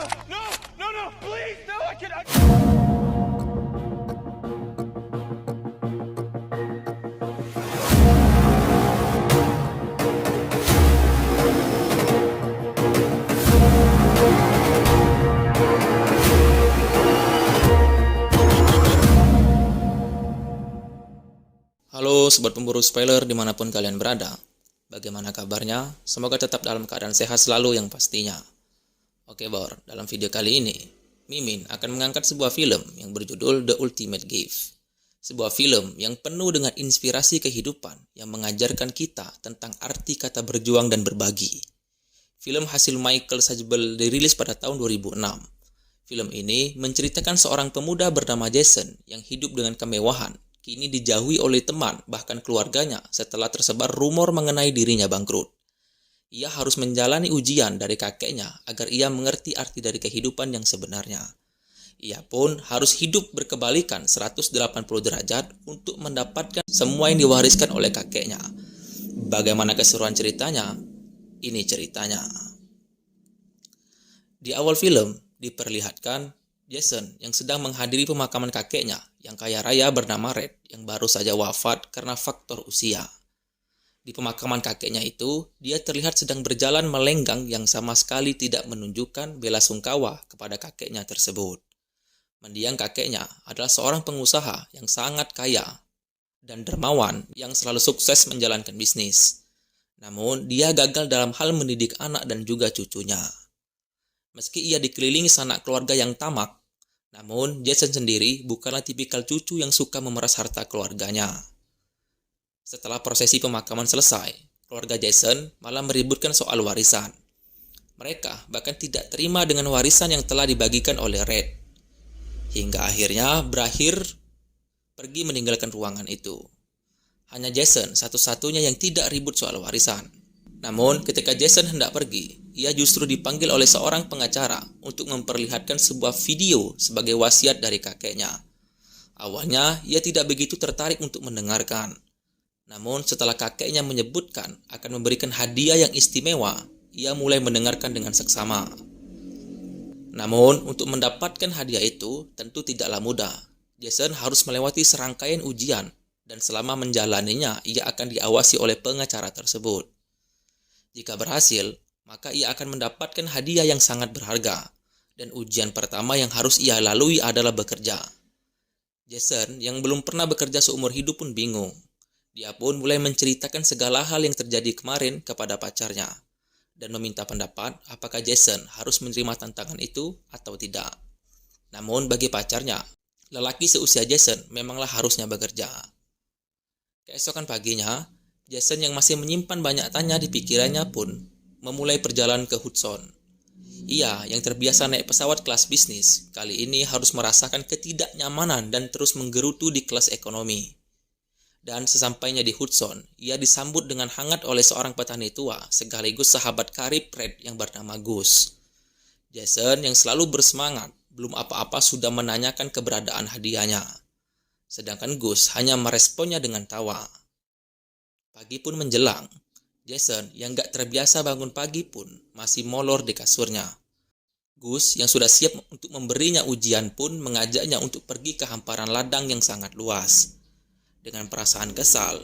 No, please, no, I can. Halo sobat pemburu spoiler dimanapun kalian berada. Bagaimana kabarnya? Semoga tetap dalam keadaan sehat selalu yang pastinya. Oke Bor, dalam video kali ini, Mimin akan mengangkat sebuah film yang berjudul The Ultimate Gift. Sebuah film yang penuh dengan inspirasi kehidupan yang mengajarkan kita tentang arti kata berjuang dan berbagi. Film hasil Michael Sajbel dirilis pada tahun 2006. Film ini menceritakan seorang pemuda bernama Jason yang hidup dengan kemewahan, kini dijauhi oleh teman bahkan keluarganya setelah tersebar rumor mengenai dirinya bangkrut. Ia harus menjalani ujian dari kakeknya agar ia mengerti arti dari kehidupan yang sebenarnya. Ia pun harus hidup berkebalikan 180 derajat untuk mendapatkan semua yang diwariskan oleh kakeknya. Bagaimana keseruan ceritanya? Ini ceritanya. Di awal film diperlihatkan Jason yang sedang menghadiri pemakaman kakeknya yang kaya raya bernama Red yang baru saja wafat karena faktor usia. Di pemakaman kakeknya itu, dia terlihat sedang berjalan melenggang yang sama sekali tidak menunjukkan bela sungkawa kepada kakeknya tersebut. Mendiang kakeknya adalah seorang pengusaha yang sangat kaya dan dermawan yang selalu sukses menjalankan bisnis. Namun, dia gagal dalam hal mendidik anak dan juga cucunya. Meski ia dikelilingi sanak keluarga yang tamak, namun Jason sendiri bukanlah tipikal cucu yang suka memeras harta keluarganya. Setelah prosesi pemakaman selesai, keluarga Jason malah meributkan soal warisan. Mereka bahkan tidak terima dengan warisan yang telah dibagikan oleh Red. Hingga akhirnya berakhir pergi meninggalkan ruangan itu. Hanya Jason satu-satunya yang tidak ribut soal warisan. Namun ketika Jason hendak pergi, ia justru dipanggil oleh seorang pengacara untuk memperlihatkan sebuah video sebagai wasiat dari kakeknya. Awalnya ia tidak begitu tertarik untuk mendengarkan. Namun setelah kakeknya menyebutkan akan memberikan hadiah yang istimewa, ia mulai mendengarkan dengan seksama. Namun untuk mendapatkan hadiah itu tentu tidaklah mudah. Jason harus melewati serangkaian ujian dan selama menjalaninya ia akan diawasi oleh pengacara tersebut. Jika berhasil, maka ia akan mendapatkan hadiah yang sangat berharga. Dan ujian pertama yang harus ia lalui adalah bekerja. Jason yang belum pernah bekerja seumur hidup pun bingung. Dia pun mulai menceritakan segala hal yang terjadi kemarin kepada pacarnya dan meminta pendapat apakah Jason harus menerima tantangan itu atau tidak. Namun bagi pacarnya, lelaki seusia Jason memanglah harusnya bekerja. Keesokan paginya, Jason yang masih menyimpan banyak tanya di pikirannya pun memulai perjalanan ke Hudson. Ia yang terbiasa naik pesawat kelas bisnis, kali ini harus merasakan ketidaknyamanan dan terus menggerutu di kelas ekonomi. Dan sesampainya di Hudson, ia disambut dengan hangat oleh seorang petani tua sekaligus sahabat karib Red yang bernama Gus. Jason yang selalu bersemangat, belum apa-apa sudah menanyakan keberadaan hadiahnya. Sedangkan Gus hanya meresponnya dengan tawa. Pagi pun menjelang, Jason yang gak terbiasa bangun pagi pun masih molor di kasurnya. Gus yang sudah siap untuk memberinya ujian pun mengajaknya untuk pergi ke hamparan ladang yang sangat luas. Dengan perasaan kesal,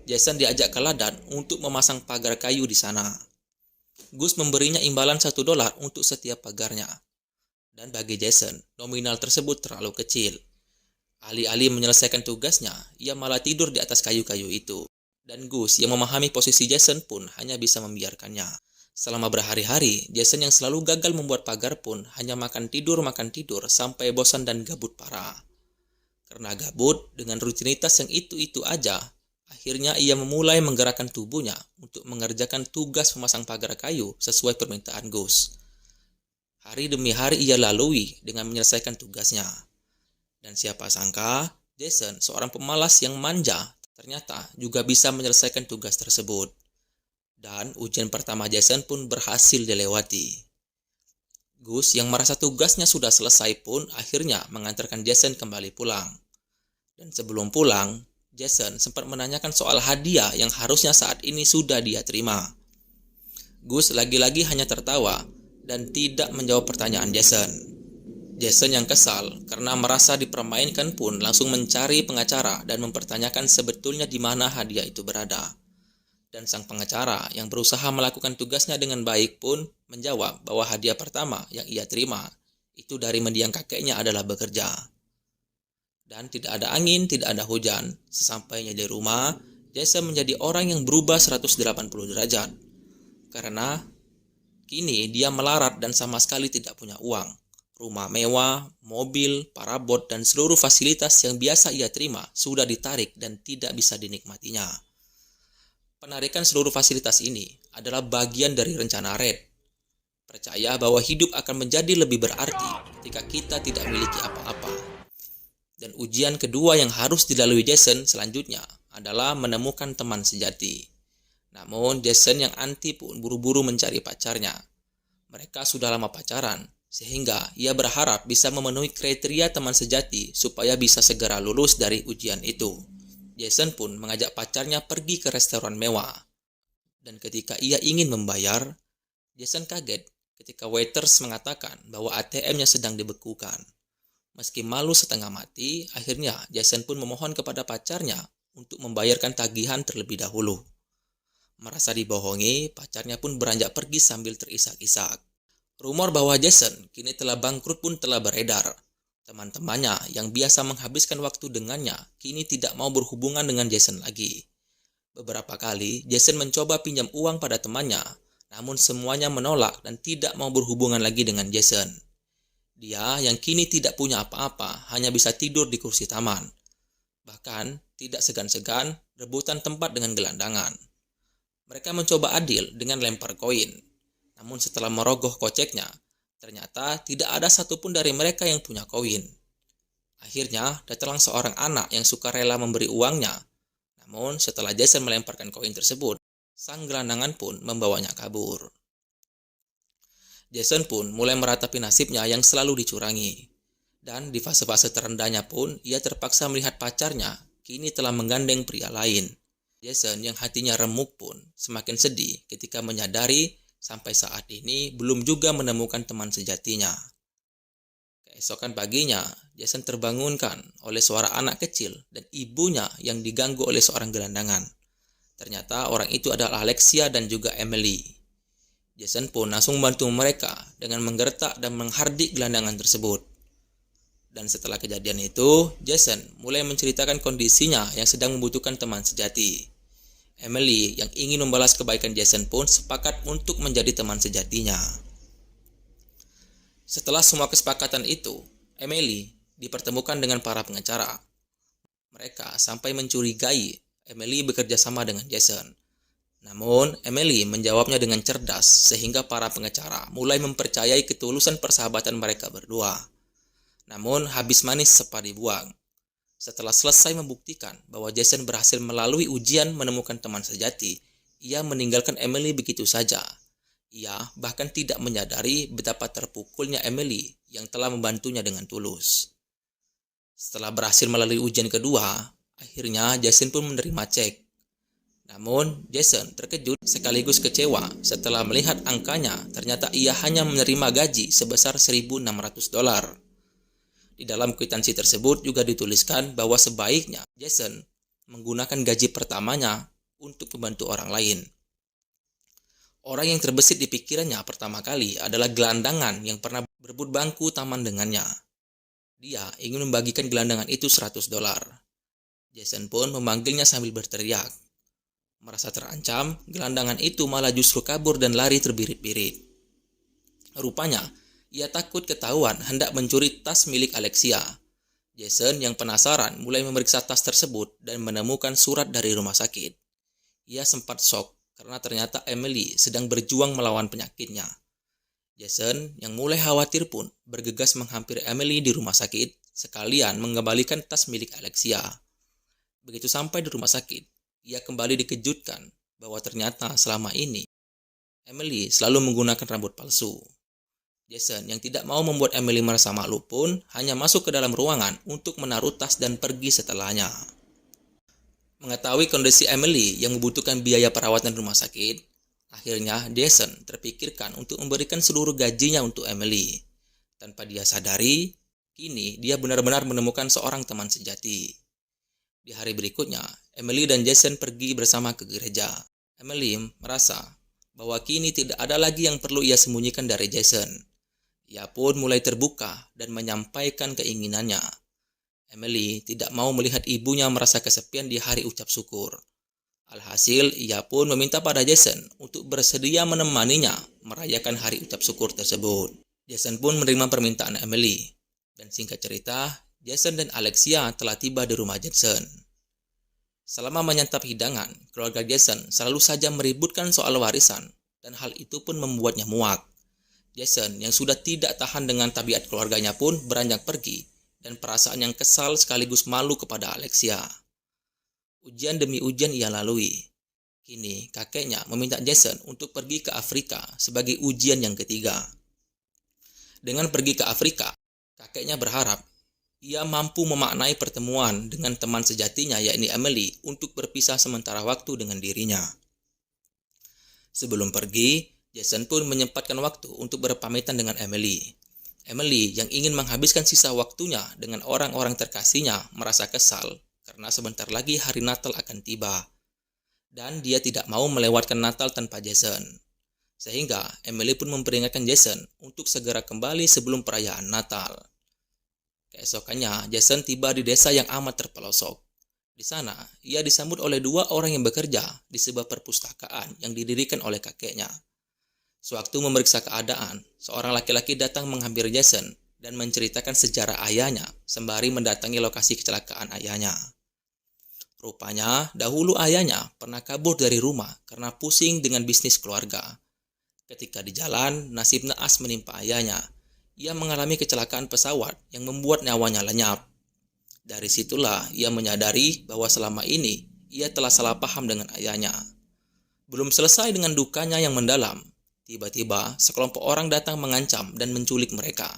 Jason diajak ke ladang untuk memasang pagar kayu di sana. Gus memberinya imbalan $1 untuk setiap pagarnya. Dan bagi Jason, nominal tersebut terlalu kecil. Alih-alih menyelesaikan tugasnya, ia malah tidur di atas kayu-kayu itu. Dan Gus yang memahami posisi Jason pun hanya bisa membiarkannya. Selama berhari-hari, Jason yang selalu gagal membuat pagar pun hanya makan tidur sampai bosan dan gabut parah. Karena gabut dengan rutinitas yang itu-itu aja, akhirnya ia memulai menggerakkan tubuhnya untuk mengerjakan tugas memasang pagar kayu sesuai permintaan Gus. Hari demi hari ia lalui dengan menyelesaikan tugasnya. Dan siapa sangka, Jason, seorang pemalas yang manja, ternyata juga bisa menyelesaikan tugas tersebut. Dan ujian pertama Jason pun berhasil dilewati. Gus yang merasa tugasnya sudah selesai pun akhirnya mengantarkan Jason kembali pulang. Dan sebelum pulang, Jason sempat menanyakan soal hadiah yang harusnya saat ini sudah dia terima. Gus lagi-lagi hanya tertawa dan tidak menjawab pertanyaan Jason. Jason yang kesal karena merasa dipermainkan pun langsung mencari pengacara dan mempertanyakan sebetulnya di mana hadiah itu berada. Dan sang pengacara yang berusaha melakukan tugasnya dengan baik pun menjawab bahwa hadiah pertama yang ia terima itu dari mendiang kakeknya adalah bekerja. Dan tidak ada angin, tidak ada hujan. Sesampainya di rumah, Jason menjadi orang yang berubah 180 derajat. Karena kini dia melarat dan sama sekali tidak punya uang. Rumah mewah, mobil, parabot, dan seluruh fasilitas yang biasa ia terima sudah ditarik dan tidak bisa dinikmatinya. Penarikan seluruh fasilitas ini adalah bagian dari rencana Red. Percaya bahwa hidup akan menjadi lebih berarti ketika kita tidak memiliki apa-apa. Dan ujian kedua yang harus dilalui Jason selanjutnya adalah menemukan teman sejati. Namun Jason yang anti pun buru-buru mencari pacarnya. Mereka sudah lama pacaran, sehingga ia berharap bisa memenuhi kriteria teman sejati supaya bisa segera lulus dari ujian itu. Jason pun mengajak pacarnya pergi ke restoran mewah. Dan ketika ia ingin membayar, Jason kaget ketika waiters mengatakan bahwa ATM-nya sedang dibekukan. Meski malu setengah mati, akhirnya Jason pun memohon kepada pacarnya untuk membayarkan tagihan terlebih dahulu. Merasa dibohongi, pacarnya pun beranjak pergi sambil terisak-isak. Rumor bahwa Jason kini telah bangkrut pun telah beredar. Teman-temannya yang biasa menghabiskan waktu dengannya kini tidak mau berhubungan dengan Jason lagi. Beberapa kali Jason mencoba pinjam uang pada temannya, namun semuanya menolak dan tidak mau berhubungan lagi dengan Jason. Dia yang kini tidak punya apa-apa hanya bisa tidur di kursi taman. Bahkan tidak segan-segan rebutan tempat dengan gelandangan. Mereka mencoba adil dengan lempar koin. Namun setelah merogoh koceknya, ternyata tidak ada satupun dari mereka yang punya koin. Akhirnya datang seorang anak yang suka rela memberi uangnya. Namun setelah Jason melemparkan koin tersebut, sang gelandangan pun membawanya kabur. Jason pun mulai meratapi nasibnya yang selalu dicurangi. Dan di fase-fase terendahnya pun, ia terpaksa melihat pacarnya kini telah menggandeng pria lain. Jason yang hatinya remuk pun semakin sedih ketika menyadari sampai saat ini belum juga menemukan teman sejatinya. Keesokan paginya, Jason terbangunkan oleh suara anak kecil dan ibunya yang diganggu oleh seorang gelandangan. Ternyata orang itu adalah Alexia dan juga Emily. Jason pun langsung membantu mereka dengan menggertak dan menghardik gelandangan tersebut. Dan setelah kejadian itu, Jason mulai menceritakan kondisinya yang sedang membutuhkan teman sejati. Emily yang ingin membalas kebaikan Jason pun sepakat untuk menjadi teman sejatinya. Setelah semua kesepakatan itu, Emily dipertemukan dengan para pengacara. Mereka sampai mencurigai Emily bekerja sama dengan Jason. Namun, Emily menjawabnya dengan cerdas sehingga para pengacara mulai mempercayai ketulusan persahabatan mereka berdua. Namun, habis manis sepa dibuang. Setelah selesai membuktikan bahwa Jason berhasil melalui ujian menemukan teman sejati, ia meninggalkan Emily begitu saja. Ia bahkan tidak menyadari betapa terpukulnya Emily yang telah membantunya dengan tulus. Setelah berhasil melalui ujian kedua, akhirnya Jason pun menerima cek. Namun, Jason terkejut sekaligus kecewa setelah melihat angkanya ternyata ia hanya menerima gaji sebesar $1.600. Di dalam kwitansi tersebut juga dituliskan bahwa sebaiknya Jason menggunakan gaji pertamanya untuk membantu orang lain. Orang yang terbesit di pikirannya pertama kali adalah gelandangan yang pernah berebut bangku taman dengannya. Dia ingin membagikan gelandangan itu $100. Jason pun memanggilnya sambil berteriak. Merasa terancam, gelandangan itu malah justru kabur dan lari terbirit-birit. Rupanya, ia takut ketahuan hendak mencuri tas milik Alexia. Jason yang penasaran mulai memeriksa tas tersebut dan menemukan surat dari rumah sakit. Ia sempat shock karena ternyata Emily sedang berjuang melawan penyakitnya. Jason yang mulai khawatir pun bergegas menghampiri Emily di rumah sakit sekalian mengembalikan tas milik Alexia. Begitu sampai di rumah sakit, ia kembali dikejutkan bahwa ternyata selama ini Emily selalu menggunakan rambut palsu. Jason yang tidak mau membuat Emily merasa malu pun hanya masuk ke dalam ruangan untuk menaruh tas dan pergi setelahnya. Mengetahui kondisi Emily yang membutuhkan biaya perawatan rumah sakit, Akhirnya, Jason terpikirkan untuk memberikan seluruh gajinya untuk Emily. Tanpa dia sadari, kini dia benar-benar menemukan seorang teman sejati. Di hari berikutnya, Emily dan Jason pergi bersama ke gereja. Emily merasa bahwa kini tidak ada lagi yang perlu ia sembunyikan dari Jason. Ia pun mulai terbuka dan menyampaikan keinginannya. Emily tidak mau melihat ibunya merasa kesepian di hari ucap syukur. Alhasil, ia pun meminta pada Jason untuk bersedia menemaninya merayakan hari ucap syukur tersebut. Jason pun menerima permintaan Emily. Dan singkat cerita, Jason dan Alexia telah tiba di rumah Jason. Selama menyantap hidangan, keluarga Jason selalu saja meributkan soal warisan, dan hal itu pun membuatnya muak. Jason yang sudah tidak tahan dengan tabiat keluarganya pun beranjak pergi, dan perasaan yang kesal sekaligus malu kepada Alexia. Ujian demi ujian ia lalui. Kini kakeknya meminta Jason untuk pergi ke Afrika sebagai ujian yang ketiga. Dengan pergi ke Afrika, kakeknya berharap ia mampu memaknai pertemuan dengan teman sejatinya yakni Emily untuk berpisah sementara waktu dengan dirinya. Sebelum pergi, Jason pun menyempatkan waktu untuk berpamitan dengan Emily. Emily yang ingin menghabiskan sisa waktunya dengan orang-orang terkasihnya merasa kesal karena sebentar lagi hari Natal akan tiba. Dan dia tidak mau melewatkan Natal tanpa Jason. Sehingga Emily pun memperingatkan Jason untuk segera kembali sebelum perayaan Natal. Keesokannya, Jason tiba di desa yang amat terpelosok. Di sana, ia disambut oleh dua orang yang bekerja di sebuah perpustakaan yang didirikan oleh kakeknya. Sewaktu memeriksa keadaan, seorang laki-laki datang menghampiri Jason dan menceritakan sejarah ayahnya sembari mendatangi lokasi kecelakaan ayahnya. Rupanya, dahulu ayahnya pernah kabur dari rumah karena pusing dengan bisnis keluarga. Ketika di jalan, nasib naas menimpa ayahnya. Ia mengalami kecelakaan pesawat yang membuat nyawanya lenyap. Dari situlah ia menyadari bahwa selama ini ia telah salah paham dengan ayahnya. Belum selesai dengan dukanya yang mendalam, tiba-tiba sekelompok orang datang mengancam dan menculik mereka.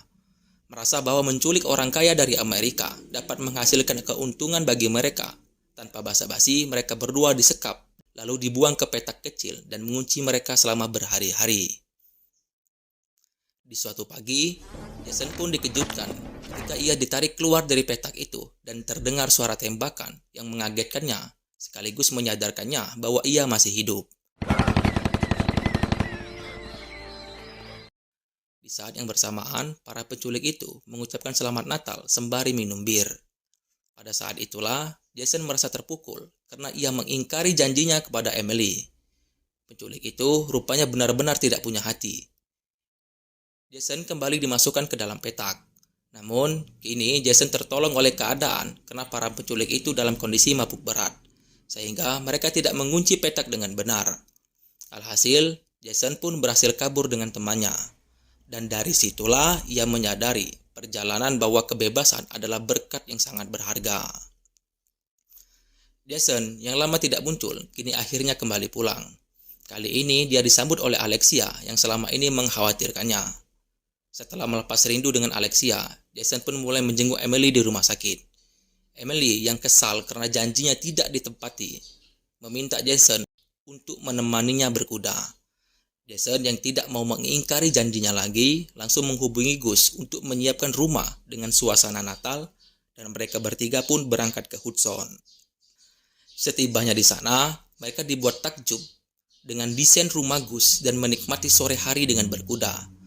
Merasa bahwa menculik orang kaya dari Amerika dapat menghasilkan keuntungan bagi mereka. Tanpa basa-basi, mereka berdua disekap, lalu dibuang ke petak kecil dan mengunci mereka selama berhari-hari. Di suatu pagi, Jason pun dikejutkan ketika ia ditarik keluar dari petak itu dan terdengar suara tembakan yang mengagetkannya, sekaligus menyadarkannya bahwa ia masih hidup. Di saat yang bersamaan, para penculik itu mengucapkan selamat Natal sembari minum bir. Pada saat itulah, Jason merasa terpukul karena ia mengingkari janjinya kepada Emily. Penculik itu rupanya benar-benar tidak punya hati. Jason kembali dimasukkan ke dalam petak. Namun, kini Jason tertolong oleh keadaan karena para penculik itu dalam kondisi mabuk berat, sehingga mereka tidak mengunci petak dengan benar. Alhasil, Jason pun berhasil kabur dengan temannya. Dan dari situlah ia menyadari perjalanan bahwa kebebasan adalah berkat yang sangat berharga. Jason yang lama tidak muncul, kini akhirnya kembali pulang. Kali ini dia disambut oleh Alexia yang selama ini mengkhawatirkannya. Setelah melepas rindu dengan Alexia, Jason pun mulai menjenguk Emily di rumah sakit. Emily yang kesal karena janjinya tidak ditepati, meminta Jason untuk menemaninya berkuda. Jason yang tidak mau mengingkari janjinya lagi, langsung menghubungi Gus untuk menyiapkan rumah dengan suasana Natal, dan mereka bertiga pun berangkat ke Hudson. Setibanya di sana, mereka dibuat takjub dengan desain rumah Gus dan menikmati sore hari dengan berkuda.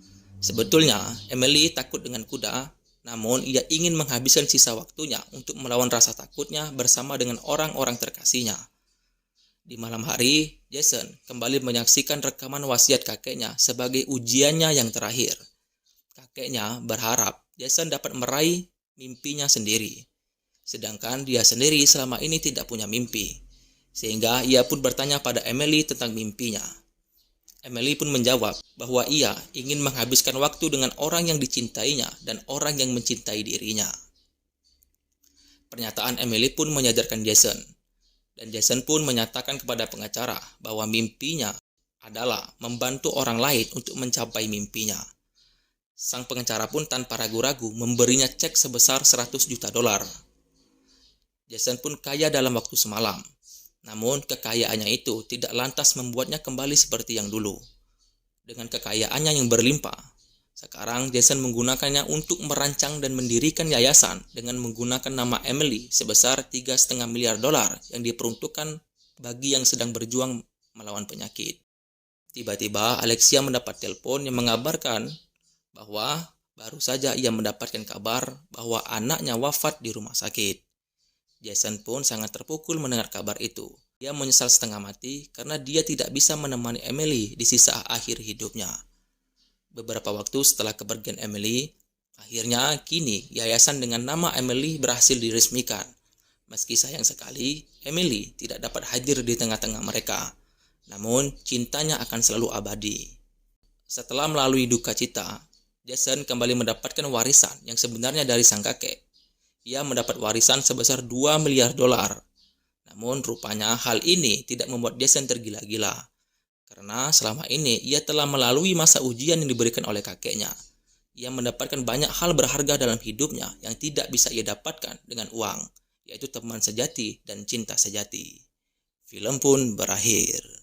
Sebetulnya, Emily takut dengan kuda, namun ia ingin menghabiskan sisa waktunya untuk melawan rasa takutnya bersama dengan orang-orang terkasihnya. Di malam hari, Jason kembali menyaksikan rekaman wasiat kakeknya sebagai ujiannya yang terakhir. Kakeknya berharap Jason dapat meraih mimpinya sendiri. Sedangkan dia sendiri selama ini tidak punya mimpi. Sehingga ia pun bertanya pada Emily tentang mimpinya. Emily pun menjawab bahwa ia ingin menghabiskan waktu dengan orang yang dicintainya dan orang yang mencintai dirinya. Pernyataan Emily pun menyadarkan Jason. Dan Jason pun menyatakan kepada pengacara bahwa mimpinya adalah membantu orang lain untuk mencapai mimpinya. Sang pengacara pun tanpa ragu-ragu memberinya cek sebesar $100 juta. Jason pun kaya dalam waktu semalam. Namun kekayaannya itu tidak lantas membuatnya kembali seperti yang dulu. Dengan kekayaannya yang berlimpah, sekarang Jason menggunakannya untuk merancang dan mendirikan yayasan dengan menggunakan nama Emily sebesar $3,5 miliar yang diperuntukkan bagi yang sedang berjuang melawan penyakit. Tiba-tiba Alexia mendapat telepon yang mengabarkan bahwa baru saja ia mendapatkan kabar bahwa anaknya wafat di rumah sakit. Jason pun sangat terpukul mendengar kabar itu. Dia menyesal setengah mati karena dia tidak bisa menemani Emily di sisa akhir hidupnya. Beberapa waktu setelah kepergian Emily, akhirnya kini yayasan dengan nama Emily berhasil diresmikan. Meski sayang sekali, Emily tidak dapat hadir di tengah-tengah mereka. Namun, cintanya akan selalu abadi. Setelah melalui duka cita, Jason kembali mendapatkan warisan yang sebenarnya dari sang kakek. Ia mendapat warisan sebesar $2 miliar. Namun rupanya hal ini tidak membuat Jason tergila-gila. Karena selama ini ia telah melalui masa ujian yang diberikan oleh kakeknya. Ia mendapatkan banyak hal berharga dalam hidupnya yang tidak bisa ia dapatkan dengan uang, yaitu teman sejati dan cinta sejati. Film pun berakhir.